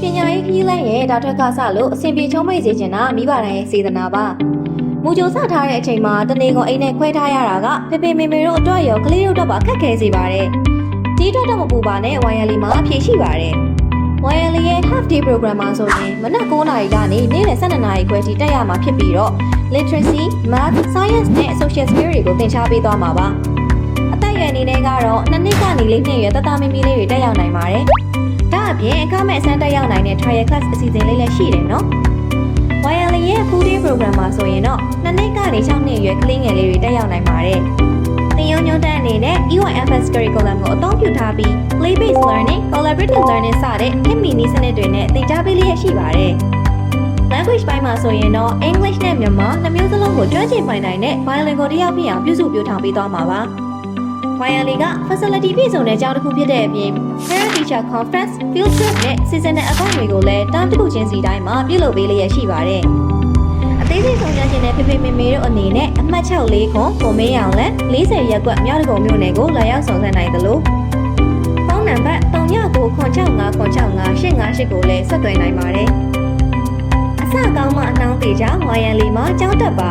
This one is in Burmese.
ပညာရေးခရီးလမ်းရဲ့ဒါထွက်ကစလို့အဆင်ပြေချုံးမိတ်စေချင်တာမိဘတိုင်းရဲ့စေတနာပါမူကြိုစထားတဲ့အချိန်မှာတနေကုန်အိမ်နဲ့ခွဲထားရတာကဖေဖေမေမေတို့အတွက်ရောကလေးတို့တော့ပါခက်ခဲစေပါတယ်ဒီတော့တော့မပူပါနဲ့ဝိုင်ယာလီမှာအဖြေရှိပါတယ်ဝိုင်ယာလီရဲ့ half day program မှာဆိုရင်မနက်9:00 နာရီကနေနေ့လယ်12:00 နာရီခွဲထိတက်ရမှာဖြစ်ပြီးတော့ literacy, math, science နဲ့ social skills တွေကိုသင်ကြားပေးသွားမှာပါအသက်အရွယ်အနေနဲ့ကတော့2နှစ်ကနေ4နှစ်ရွယ်တသားမီမီလေးတွေတက်ရောက်နိုင်ပါတယ်ဒါအပြင်အခမဲ့အစမ်းတက်ရောက်နိုင်တဲ့ trial class အစီအစဉ်လေးလည်းရှိတယ်နော်။ YLE ရဲ့ full day program မှာဆိုရင်တော့2နှစ်ကနေ6နှစ်အရွယ်ကလေးငယ်လေးတွေတက်ရောက်နိုင်ပါတယ်။သင်ရိုးညွှန်းတန်းအနေနဲ့ EYFS curriculum ကိုအသုံးပြုထားပြီး play based learning, collaborative learning စတဲ့ mini စနစ်တွေနဲ့သင်ကြားပေးလျက်ရှိပါတယ်။ language ပိုင်းမှာဆိုရင်တော့ English နဲ့မြန်မာနှစ်မျိုးစလုံးကိုကျွမ်းကျင်ပိုင်နိုင်တဲ့ bilingual တရားဖြစ်အောင်ပြုစုပြောင်းထောင်ပေးသွားမှာပါ။ YLE က facility ပြည့်စုံတဲ့ကျောင်းတစ်ခုဖြစ်တဲ့အပြင် parent teacher conference, field trip နဲ့ seasonal event တွေကိုလည်းတမ်းတစ်ခုချင်းစီတိုင်းမှာပြုလုပ်ပေးလျက်ရှိပါတယ်။အသေးစိတ်ဆုံးဖြတ်ခြင်းနဲ့ဖေဖေမေမေတို့အနေနဲ့အမှတ်6ခွန်ကိုမင်းအောင်လန်40ရပ်ကွက်မြောက်ဒဂုံမြို့နယ်ကိုလာရောက်ဆောင်ရွက်နိုင်သလိုဖုန်းနံပါတ်3996565858ကိုလည်းဆက်သွယ်နိုင်ပါတယ်။အစကောင်းမှအနှောင်းသေးကြောင့် YLE မှာကျောင်းတက်ပါ